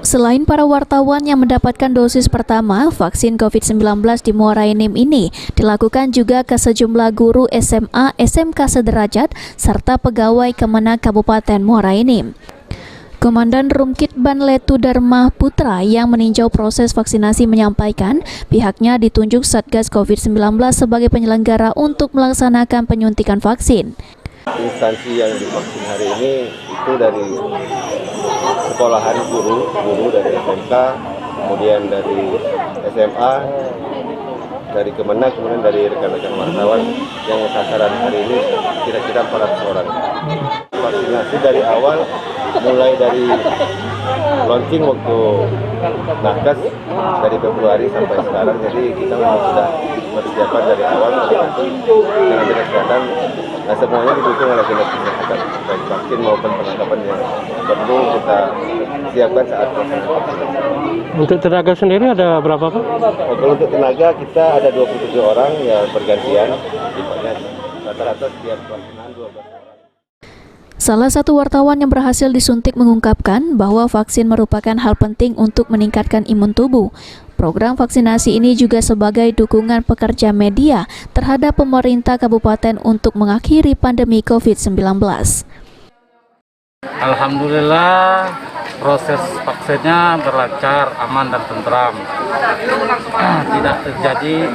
Selain para wartawan yang mendapatkan dosis pertama, vaksin COVID-19 di Muara Enim ini dilakukan juga ke sejumlah guru SMA, SMK sederajat, serta pegawai Kemenak Kabupaten Muara Enim. Komandan Rumkit Banletu Dharma Putra yang meninjau proses vaksinasi menyampaikan pihaknya ditunjuk Satgas COVID-19 sebagai penyelenggara untuk melaksanakan penyuntikan vaksin. Instansi yang divaksin hari ini itu dari sekolahan guru dari SMK, kemudian dari SMA, dari Kemenak, kemudian dari rekan-rekan wartawan yang sasaran hari ini kira-kira 400 orang. Vaksinasi dari awal, mulai dari launching waktu Nakes dari Februari sampai sekarang, jadi kita memang sudah persiapan dari awal dengan dinas kesehatan. Nah, semuanya didukung oleh dinas kesehatan, baik vaksin maupun perlengkapan yang perlu kita siapkan saat pelaksanaan vaksinasi. Untuk tenaga sendiri ada berapa, Pak? Kalau untuk tenaga kita ada 27 orang yang bergantian, rata-rata setiap pelaksanaan 12 orang. Salah satu wartawan yang berhasil disuntik mengungkapkan bahwa vaksin merupakan hal penting untuk meningkatkan imun tubuh. Program vaksinasi ini juga sebagai dukungan pekerja media terhadap pemerintah kabupaten untuk mengakhiri pandemi COVID-19. Alhamdulillah proses vaksinnya berlancar, aman dan tentram.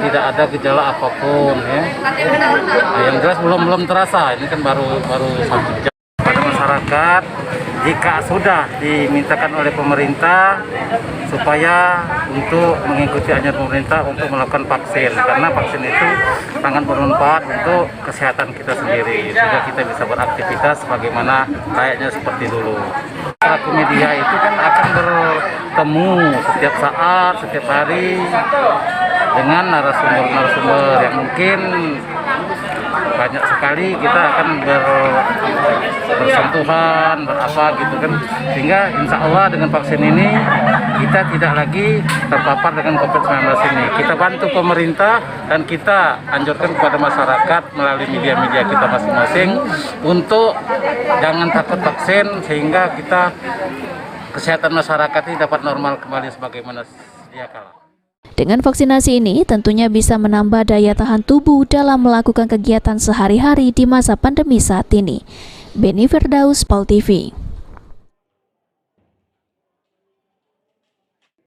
Tidak ada gejala apapun ya. Nah, yang jelas belum terasa, ini kan baru 1 jam. Pada masyarakat, jika sudah dimintakan oleh pemerintah supaya untuk mengikuti anjuran pemerintah untuk melakukan vaksin, karena vaksin itu sangat bermanfaat untuk kesehatan kita sendiri, sehingga kita bisa beraktivitas sebagaimana layaknya seperti dulu. Pelaku media itu kan akan bertemu setiap saat, setiap hari dengan narasumber yang mungkin banyak sekali kita akan bersentuhan, gitu kan, sehingga insya Allah dengan vaksin ini kita tidak lagi terpapar dengan COVID-19 ini. Kita bantu pemerintah dan kita anjurkan kepada masyarakat melalui media-media kita masing-masing untuk jangan takut vaksin, sehingga kita kesehatan masyarakat ini dapat normal kembali sebagaimana sedia kala. Dengan vaksinasi ini tentunya bisa menambah daya tahan tubuh dalam melakukan kegiatan sehari-hari di masa pandemi saat ini. Beni Firdaus, PAL TV.